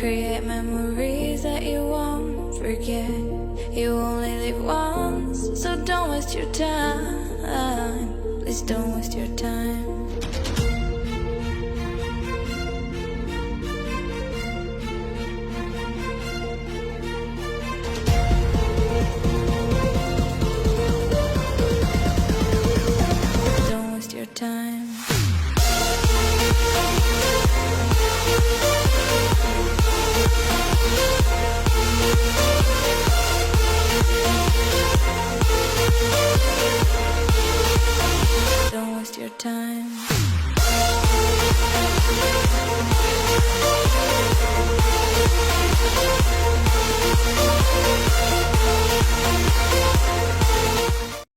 create memories that you won't forget. You only live once, so don't waste your time. Please don't waste your time. Don't waste your time. Don't waste your time.